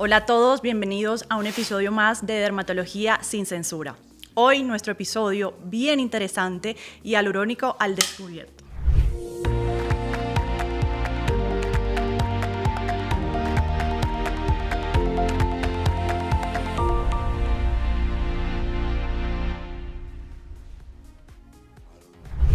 Hola a todos, bienvenidos a un episodio más de Dermatología sin Censura. Hoy nuestro episodio bien interesante y hialurónico al descubierto.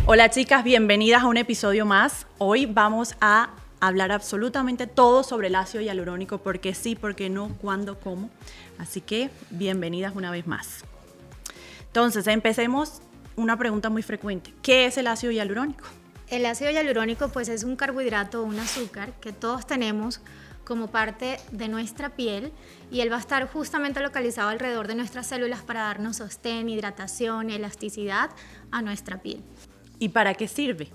Hola chicas, bienvenidas a un episodio más. Hoy vamos a hablar absolutamente todo sobre el ácido hialurónico, porque sí, porque no, cuándo, cómo. Así que bienvenidas una vez más. Entonces, empecemos una pregunta muy frecuente. ¿Qué es el ácido hialurónico? El ácido hialurónico pues es un carbohidrato o un azúcar que todos tenemos como parte de nuestra piel y él va a estar justamente localizado alrededor de nuestras células para darnos sostén, hidratación, elasticidad a nuestra piel. ¿Y para qué sirve?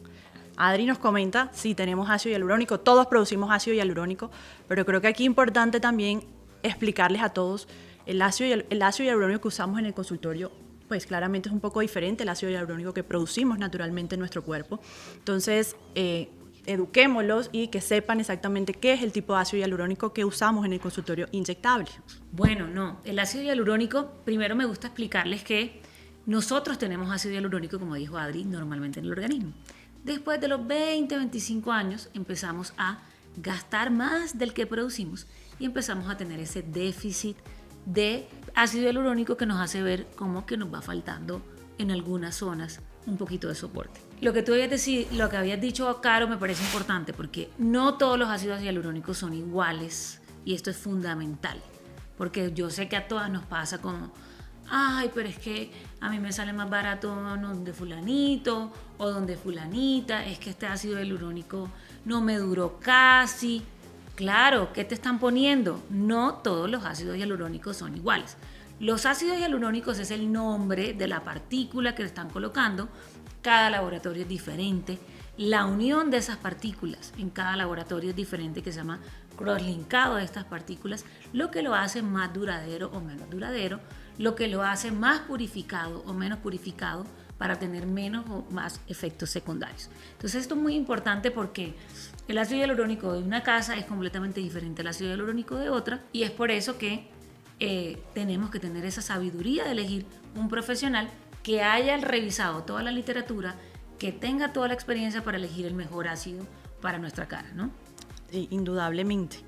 Adri nos comenta si tenemos ácido hialurónico, todos producimos ácido hialurónico, pero creo que aquí es importante también explicarles a todos el ácido hialurónico que usamos en el consultorio, pues claramente es un poco diferente al ácido hialurónico que producimos naturalmente en nuestro cuerpo. Entonces, eduquémoslos y que sepan exactamente qué es el tipo de ácido hialurónico que usamos en el consultorio inyectable. Bueno, no, el ácido hialurónico, primero me gusta explicarles que nosotros tenemos ácido hialurónico, como dijo Adri, normalmente en el organismo. Después de los 20, 25 años empezamos a gastar más del que producimos y empezamos a tener ese déficit de ácido hialurónico que nos hace ver como que nos va faltando en algunas zonas un poquito de soporte. Lo que tú lo que habías dicho, Caro, me parece importante porque no todos los ácidos hialurónicos son iguales y esto es fundamental porque yo sé que a todas nos pasa como ay, pero es que a mí me sale más barato donde fulanito o donde fulanita, es que este ácido hialurónico no me duró casi. Claro, ¿qué te están poniendo? No todos los ácidos hialurónicos son iguales. Los ácidos hialurónicos es el nombre de la partícula que le están colocando. Cada laboratorio es diferente. La unión de esas partículas en cada laboratorio es diferente, que se llama cross-linkado de estas partículas, lo que lo hace más duradero o menos duradero, lo que lo hace más purificado o menos purificado para tener menos o más efectos secundarios. Entonces esto es muy importante porque el ácido hialurónico de una casa es completamente diferente al ácido hialurónico de otra y es por eso que tenemos que tener esa sabiduría de elegir un profesional que haya revisado toda la literatura, que tenga toda la experiencia para elegir el mejor ácido para nuestra cara, ¿no? Sí, indudablemente.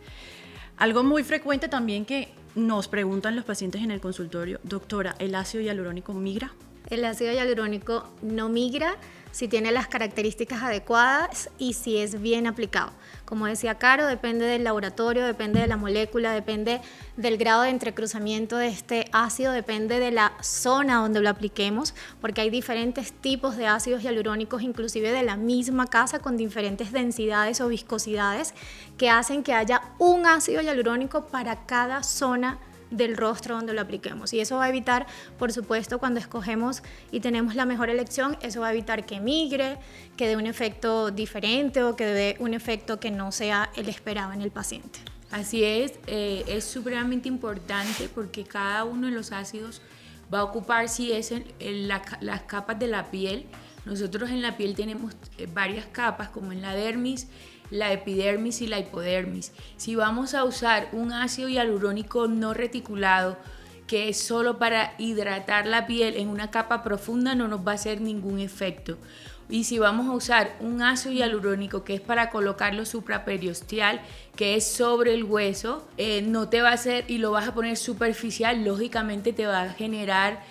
Algo muy frecuente también que nos preguntan los pacientes en el consultorio, doctora, ¿el ácido hialurónico migra? El ácido hialurónico no migra si tiene las características adecuadas y si es bien aplicado. Como decía Caro, depende del laboratorio, depende de la molécula, depende del grado de entrecruzamiento de este ácido, depende de la zona donde lo apliquemos, porque hay diferentes tipos de ácidos hialurónicos, inclusive de la misma casa, con diferentes densidades o viscosidades, que hacen que haya un ácido hialurónico para cada zona del rostro donde lo apliquemos, y eso va a evitar, por supuesto, cuando escogemos y tenemos la mejor elección, eso va a evitar que migre, que dé un efecto diferente o que dé un efecto que no sea el esperado en el paciente. Así es supremamente importante porque cada uno de los ácidos va a ocupar si es en las capas de la piel. Nosotros en la piel tenemos varias capas, como en la dermis, la epidermis y la hipodermis. Si vamos a usar un ácido hialurónico no reticulado, que es solo para hidratar la piel en una capa profunda, no nos va a hacer ningún efecto. Y si vamos a usar un ácido hialurónico que es para colocarlo supraperiosteal, que es sobre el hueso, no te va a hacer y lo vas a poner superficial, lógicamente te va a generar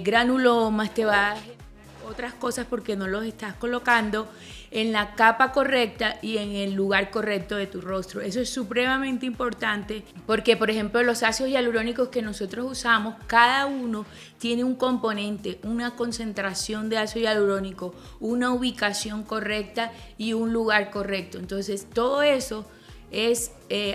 granulomas, te va a generar otras cosas porque no los estás colocando en la capa correcta y en el lugar correcto de tu rostro. Eso es supremamente importante porque, por ejemplo, los ácidos hialurónicos que nosotros usamos, cada uno tiene un componente, una concentración de ácido hialurónico, una ubicación correcta y un lugar correcto. Entonces, todo eso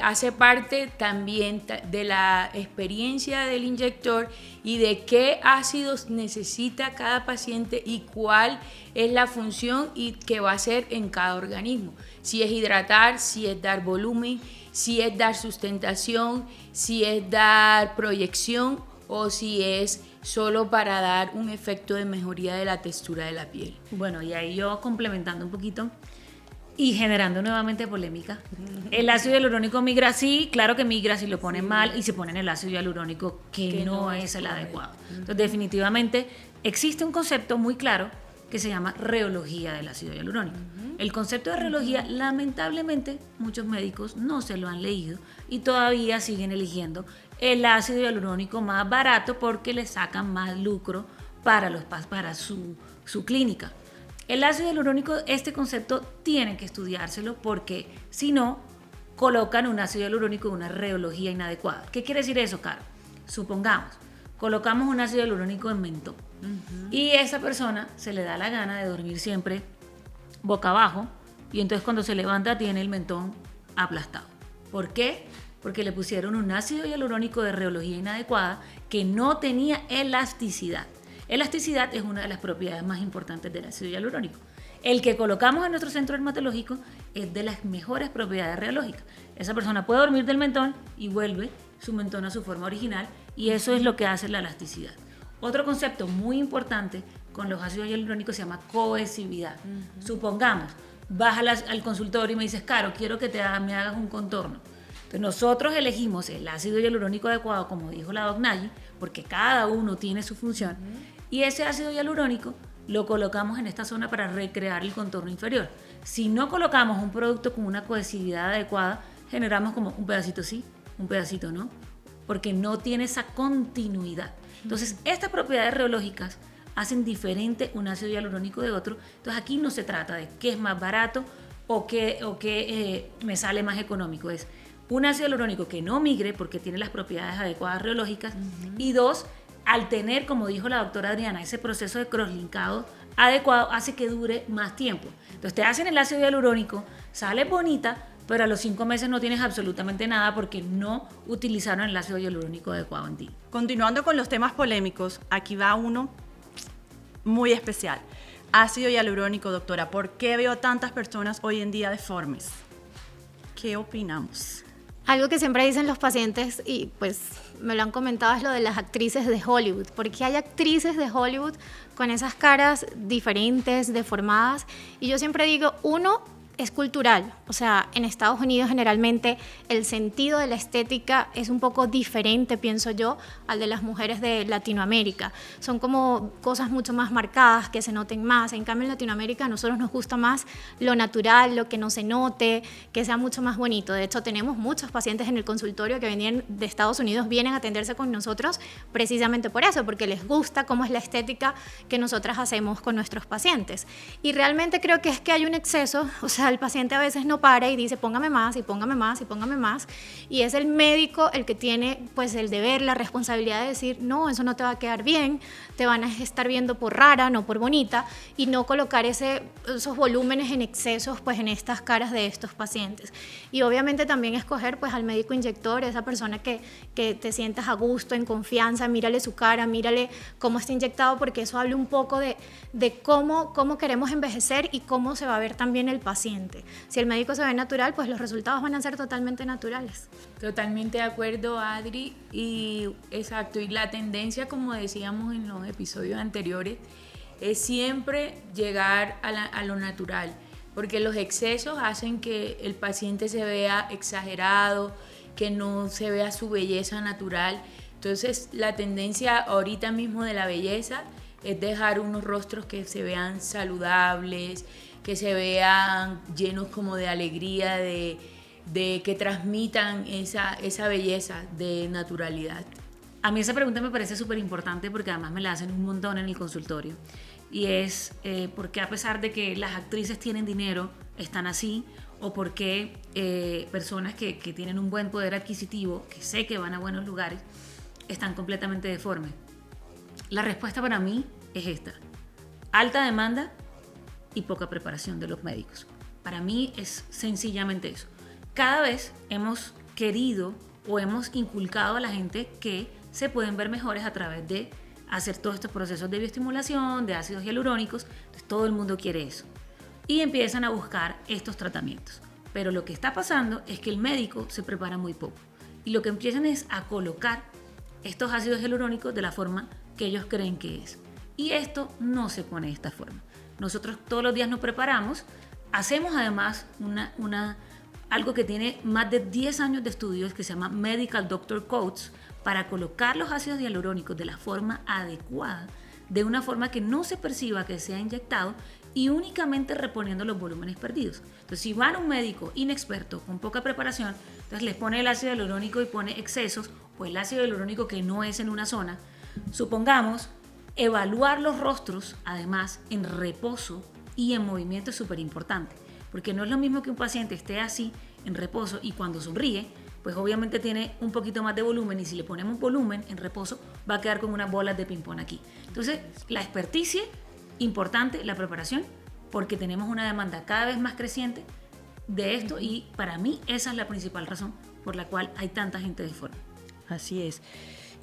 hace parte también de la experiencia del inyector y de qué ácidos necesita cada paciente y cuál es la función y qué va a hacer en cada organismo. Si es hidratar, si es dar volumen, si es dar sustentación, si es dar proyección o si es solo para dar un efecto de mejoría de la textura de la piel. Bueno, y ahí yo complementando un poquito, y generando nuevamente polémica. El ácido hialurónico migra, sí, claro que migra si lo ponen mal y se ponen el ácido hialurónico que no es el adecuado. Entonces, definitivamente existe un concepto muy claro que se llama reología del ácido hialurónico. El concepto de reología, lamentablemente, muchos médicos no se lo han leído y todavía siguen eligiendo el ácido hialurónico más barato porque le sacan más lucro para su clínica. El ácido hialurónico, este concepto tiene que estudiárselo porque si no, colocan un ácido hialurónico de una reología inadecuada. ¿Qué quiere decir eso, Caro? Supongamos, colocamos un ácido hialurónico en mentón y esa persona se le da la gana de dormir siempre boca abajo y entonces cuando se levanta tiene el mentón aplastado. ¿Por qué? Porque le pusieron un ácido hialurónico de reología inadecuada que no tenía elasticidad. Elasticidad es una de las propiedades más importantes del ácido hialurónico. El que colocamos en nuestro centro dermatológico es de las mejores propiedades reológicas. Esa persona puede dormir del mentón y vuelve su mentón a su forma original y eso es lo que hace la elasticidad. Otro concepto muy importante con los ácidos hialurónicos se llama cohesividad. Supongamos, vas al consultorio y me dices, Caro, quiero que me hagas un contorno. Entonces nosotros elegimos el ácido hialurónico adecuado, como dijo la doc Nayi, porque cada uno tiene su función, y ese ácido hialurónico lo colocamos en esta zona para recrear el contorno inferior. Si no colocamos un producto con una cohesividad adecuada, generamos como un pedacito sí, un pedacito no, porque no tiene esa continuidad. Entonces, estas propiedades reológicas hacen diferente un ácido hialurónico de otro. Entonces, aquí no se trata de qué es más barato o qué me sale más económico. Es un ácido hialurónico que no migre porque tiene las propiedades adecuadas reológicas y dos, al tener, como dijo la doctora Adriana, ese proceso de crosslinkado adecuado hace que dure más tiempo. Entonces te hacen el ácido hialurónico, sale bonita, pero a los 5 meses no tienes absolutamente nada porque no utilizaron el ácido hialurónico adecuado en ti. Continuando con los temas polémicos, aquí va uno muy especial. Ácido hialurónico, doctora, ¿por qué veo tantas personas hoy en día deformes? ¿Qué opinamos? Algo que siempre dicen los pacientes, y pues me lo han comentado, es lo de las actrices de Hollywood. Porque hay actrices de Hollywood con esas caras diferentes, deformadas. Y yo siempre digo, uno, es cultural. O sea, en Estados Unidos generalmente el sentido de la estética es un poco diferente, pienso yo, al de las mujeres de Latinoamérica. Son como cosas mucho más marcadas, que se noten más. En cambio, en Latinoamérica a nosotros nos gusta más lo natural, lo que no se note, que sea mucho más bonito. De hecho, tenemos muchos pacientes en el consultorio que venían de Estados Unidos, vienen a atenderse con nosotros precisamente por eso, porque les gusta cómo es la estética que nosotras hacemos con nuestros pacientes. Y realmente creo que es que hay un exceso, o sea, el paciente a veces no para y dice póngame más y póngame más y póngame más, y es el médico el que tiene pues el deber, la responsabilidad de decir no, eso no te va a quedar bien, te van a estar viendo por rara, no por bonita, y no colocar esos volúmenes en excesos pues en estas caras de estos pacientes. Y obviamente también escoger pues al médico inyector, esa persona que te sientas a gusto, en confianza, mírale su cara, mírale cómo está inyectado, porque eso habla un poco de cómo queremos envejecer y cómo se va a ver también el paciente. Si el médico se ve natural, pues los resultados van a ser totalmente naturales. Totalmente de acuerdo, Adri, y exacto, y la tendencia, como decíamos en los episodios anteriores, es siempre llegar a lo natural, porque los excesos hacen que el paciente se vea exagerado, que no se vea su belleza natural. Entonces, la tendencia ahorita mismo de la belleza es dejar unos rostros que se vean saludables, que se vean llenos como de alegría, de que transmitan esa belleza de naturalidad. A mí esa pregunta me parece súper importante porque además me la hacen un montón en el consultorio. Y es ¿por qué a pesar de que las actrices tienen dinero están así? ¿O por qué personas que tienen un buen poder adquisitivo, que sé que van a buenos lugares, están completamente deformes? La respuesta para mí es esta: alta demanda y poca preparación de los médicos. Para mí es sencillamente eso. Cada vez hemos querido o hemos inculcado a la gente que se pueden ver mejores a través de hacer todos estos procesos de bioestimulación, de ácidos hialurónicos. Entonces, todo el mundo quiere eso. Y empiezan a buscar estos tratamientos. Pero lo que está pasando es que el médico se prepara muy poco. Y lo que empiezan es a colocar estos ácidos hialurónicos de la forma que ellos creen que es. Y esto no se pone de esta forma. Nosotros todos los días nos preparamos hacemos además algo que tiene más de 10 años de estudios que se llama Medical Doctor Codes para colocar los ácidos hialurónicos de la forma adecuada, de una forma que no se perciba que sea inyectado y únicamente reponiendo los volúmenes perdidos. Entonces, si van a un médico inexperto con poca preparación, entonces les pone el ácido hialurónico y pone excesos o el ácido hialurónico que no es en una zona. Supongamos, evaluar los rostros, además, en reposo y en movimiento es súper importante, porque no es lo mismo que un paciente esté así, en reposo, y cuando sonríe, pues obviamente tiene un poquito más de volumen, y si le ponemos volumen en reposo, va a quedar con unas bolas de ping-pong aquí. Entonces, la experticia, importante, la preparación, porque tenemos una demanda cada vez más creciente de esto, y para mí esa es la principal razón por la cual hay tanta gente deforme. Así es.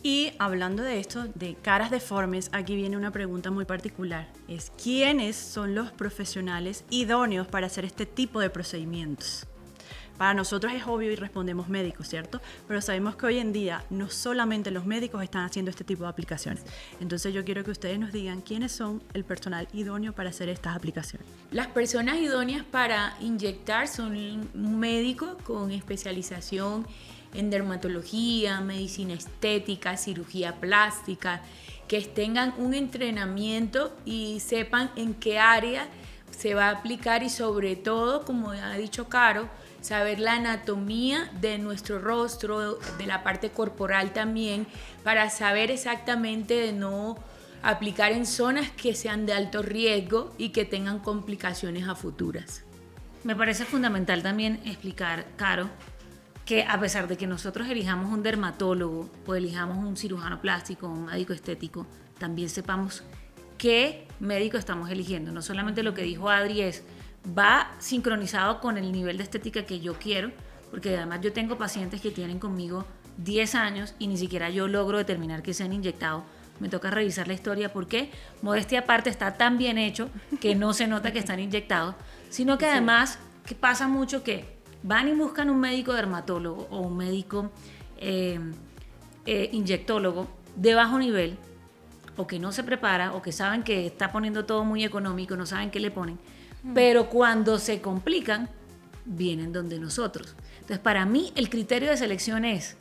Y hablando de esto, de caras deformes, aquí viene una pregunta muy particular. Es, ¿quiénes son los profesionales idóneos para hacer este tipo de procedimientos? Para nosotros es obvio y respondemos médicos, ¿cierto? Pero sabemos que hoy en día no solamente los médicos están haciendo este tipo de aplicaciones. Entonces yo quiero que ustedes nos digan quiénes son el personal idóneo para hacer estas aplicaciones. Las personas idóneas para inyectar son un médico con especialización en dermatología, medicina estética, cirugía plástica, que tengan un entrenamiento y sepan en qué área se va a aplicar y sobre todo, como ha dicho Caro, saber la anatomía de nuestro rostro, de la parte corporal también, para saber exactamente de no aplicar en zonas que sean de alto riesgo y que tengan complicaciones a futuras. Me parece fundamental también explicar, Caro, que a pesar de que nosotros elijamos un dermatólogo o elijamos un cirujano plástico, un médico estético, también sepamos qué médico estamos eligiendo. No solamente lo que dijo Adri es, va sincronizado con el nivel de estética que yo quiero, porque además yo tengo pacientes que tienen conmigo 10 años y ni siquiera yo logro determinar que se han inyectado. Me toca revisar la historia porque, modestia aparte, está tan bien hecho que no se nota que están inyectados, sino que además que pasa mucho que van y buscan un médico dermatólogo o un médico inyectólogo de bajo nivel, o que no se prepara, o que saben que está poniendo todo muy económico, no saben qué le ponen, pero cuando se complican, vienen donde nosotros. Entonces, para mí, el criterio de selección es,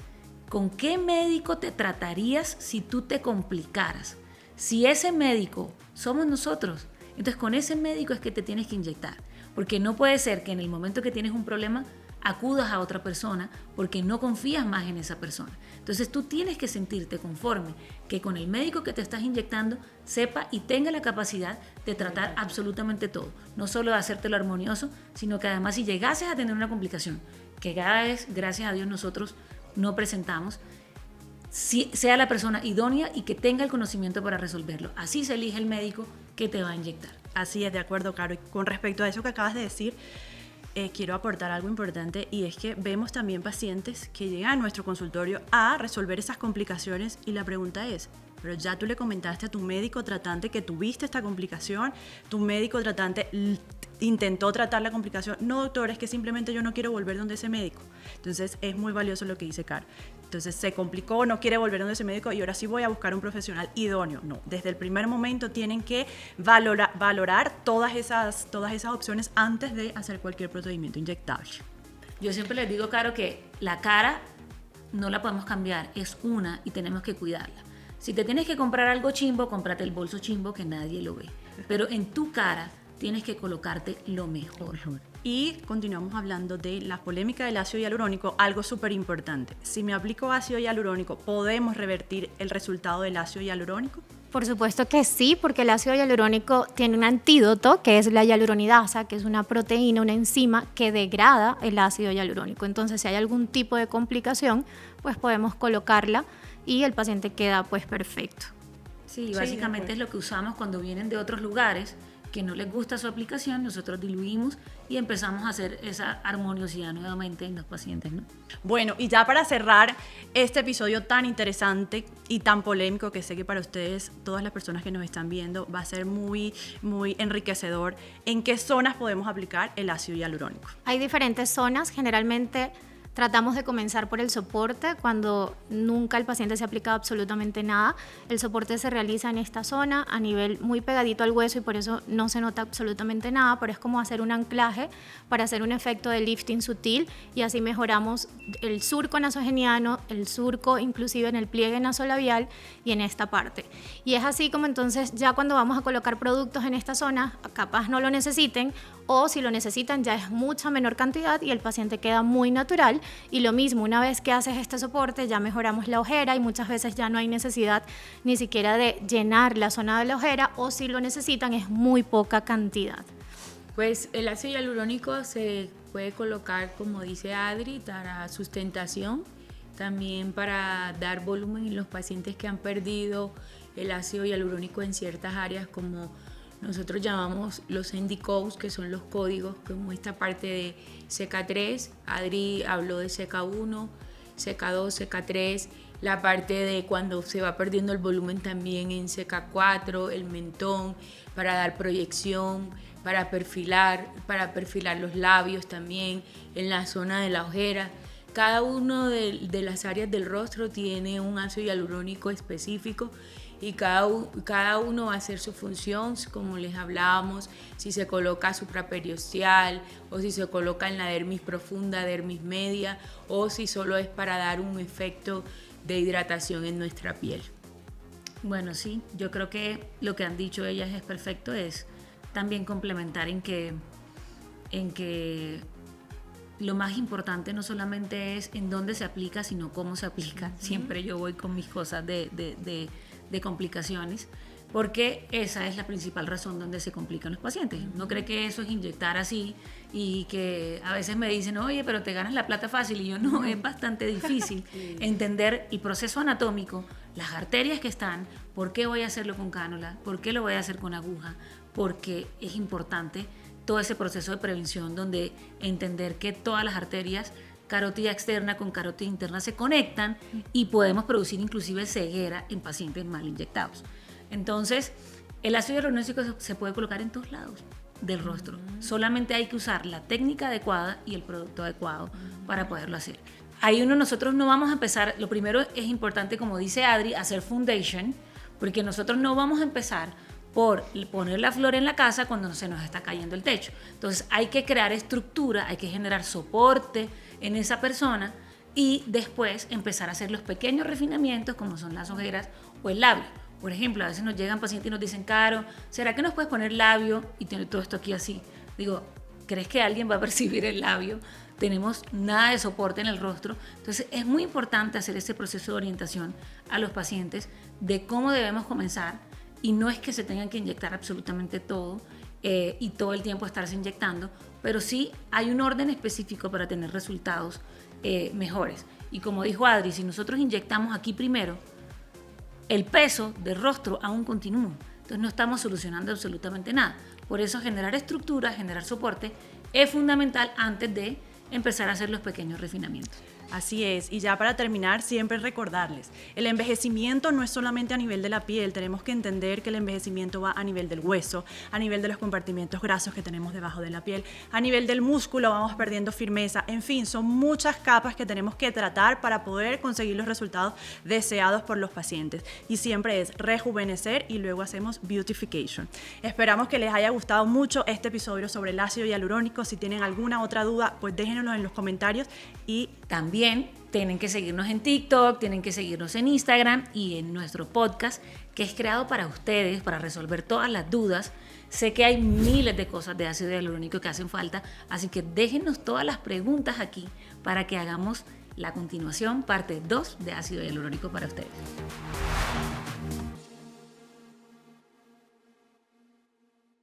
¿con qué médico te tratarías si tú te complicaras? Si ese médico somos nosotros, entonces con ese médico es que te tienes que inyectar. Porque no puede ser que en el momento que tienes un problema acudas a otra persona porque no confías más en esa persona. Entonces tú tienes que sentirte conforme que con el médico que te estás inyectando sepa y tenga la capacidad de tratar absolutamente todo. No solo de hacértelo armonioso, sino que además si llegases a tener una complicación, que cada vez, gracias a Dios, nosotros no presentamos, sea la persona idónea y que tenga el conocimiento para resolverlo. Así se elige el médico que te va a inyectar. Así es, de acuerdo, Caro. Y con respecto a eso que acabas de decir, quiero aportar algo importante, y es que vemos también pacientes que llegan a nuestro consultorio a resolver esas complicaciones y la pregunta es, pero ya tú le comentaste a tu médico tratante que tuviste esta complicación, tu médico tratante intentó tratar la complicación. No, doctor, es que simplemente yo no quiero volver donde ese médico. Entonces es muy valioso lo que dice Caro. Entonces se complicó, no quiere volver donde ese médico y ahora sí voy a buscar un profesional idóneo. No, desde el primer momento tienen que valorar todas esas opciones antes de hacer cualquier procedimiento inyectable. Yo siempre les digo, Caro, que la cara no la podemos cambiar, es una y tenemos que cuidarla. Si te tienes que comprar algo chimbo, cómprate el bolso chimbo que nadie lo ve. Pero en tu cara tienes que colocarte lo mejor. Y continuamos hablando de la polémica del ácido hialurónico, algo súper importante. Si me aplico ácido hialurónico, ¿podemos revertir el resultado del ácido hialurónico? Por supuesto que sí, porque el ácido hialurónico tiene un antídoto que es la hialuronidasa, que es una proteína, una enzima que degrada el ácido hialurónico. Entonces, si hay algún tipo de complicación, pues podemos colocarla y el paciente queda pues perfecto. Sí, básicamente es lo que usamos cuando vienen de otros lugares que no les gusta su aplicación, nosotros diluimos y empezamos a hacer esa armoniosidad nuevamente en los pacientes, ¿no? Bueno, y ya para cerrar este episodio tan interesante y tan polémico, que sé que para ustedes, todas las personas que nos están viendo, va a ser muy, muy enriquecedor, ¿en qué zonas podemos aplicar el ácido hialurónico? Hay diferentes zonas, generalmente Tratamos de comenzar por el soporte cuando nunca el paciente se ha aplicado absolutamente nada. El soporte se realiza en esta zona a nivel muy pegadito al hueso y por eso no se nota absolutamente nada, pero es como hacer un anclaje para hacer un efecto de lifting sutil y así mejoramos el surco nasogeniano, el surco inclusive en el pliegue nasolabial y en esta parte. Y es así como entonces ya cuando vamos a colocar productos en esta zona, capaz no lo necesiten, o si lo necesitan ya es mucha menor cantidad y el paciente queda muy natural. Y lo mismo, una vez que haces este soporte ya mejoramos la ojera y muchas veces ya no hay necesidad ni siquiera de llenar la zona de la ojera, o si lo necesitan es muy poca cantidad. Pues el ácido hialurónico se puede colocar, como dice Adri, para sustentación, también para dar volumen en los pacientes que han perdido el ácido hialurónico en ciertas áreas, como nosotros llamamos los ND codes, que son los códigos, como esta parte de CK3, Adri habló de CK1, CK2, CK3, la parte de cuando se va perdiendo el volumen también en CK4, el mentón, para dar proyección, para perfilar los labios también, en la zona de la ojera. Cada uno de las áreas del rostro tiene un ácido hialurónico específico y cada uno va a hacer su función, como les hablábamos, si se coloca supraperiosteal o si se coloca en la dermis profunda, dermis media, o si solo es para dar un efecto de hidratación en nuestra piel. Bueno, sí, yo creo que lo que han dicho ellas es perfecto, es también complementar en que lo más importante no solamente es en dónde se aplica, sino cómo se aplica. Siempre yo voy con mis cosas de complicaciones, porque esa es la principal razón donde se complican los pacientes. No cree que eso es inyectar así y que a veces me dicen, oye, pero te ganas la plata fácil, y yo no, es bastante difícil entender el proceso anatómico, las arterias que están, por qué voy a hacerlo con cánula, por qué lo voy a hacer con aguja, porque es importante todo ese proceso de prevención donde entender que todas las arterias, carótida externa con carótida interna, se conectan y podemos producir inclusive ceguera en pacientes mal inyectados. Entonces, el ácido hialurónico se puede colocar en todos lados del rostro. Solamente hay que usar la técnica adecuada y el producto adecuado para poderlo hacer. Ahí nosotros no vamos a empezar, lo primero es importante, como dice Adri, hacer foundation, porque nosotros no vamos a empezar por poner la flor en la casa cuando se nos está cayendo el techo. Entonces hay que crear estructura, hay que generar soporte en esa persona y después empezar a hacer los pequeños refinamientos como son las ojeras o el labio. Por ejemplo, a veces nos llegan pacientes y nos dicen, Caro, ¿será que nos puedes poner labio y tener todo esto aquí así? Digo, ¿crees que alguien va a percibir el labio? Tenemos nada de soporte en el rostro. Entonces es muy importante hacer ese proceso de orientación a los pacientes de cómo debemos comenzar. Y no es que se tengan que inyectar absolutamente todo y todo el tiempo estarse inyectando, pero sí hay un orden específico para tener resultados mejores. Y como dijo Adri, si nosotros inyectamos aquí primero, el peso del rostro aún continúa. Entonces no estamos solucionando absolutamente nada. Por eso generar estructura, generar soporte es fundamental antes de empezar a hacer los pequeños refinamientos. Así es, y ya para terminar, siempre recordarles, el envejecimiento no es solamente a nivel de la piel, tenemos que entender que el envejecimiento va a nivel del hueso, a nivel de los compartimentos grasos que tenemos debajo de la piel, a nivel del músculo vamos perdiendo firmeza, en fin, son muchas capas que tenemos que tratar para poder conseguir los resultados deseados por los pacientes. Y siempre es rejuvenecer y luego hacemos beautification. Esperamos que les haya gustado mucho este episodio sobre el ácido hialurónico. Si tienen alguna otra duda, pues déjenoslo en los comentarios y también tienen que seguirnos en TikTok, tienen que seguirnos en Instagram y en nuestro podcast, que es creado para ustedes, para resolver todas las dudas. Sé que hay miles de cosas de ácido hialurónico que hacen falta, así que déjennos todas las preguntas aquí para que hagamos la continuación, parte 2 de ácido hialurónico para ustedes.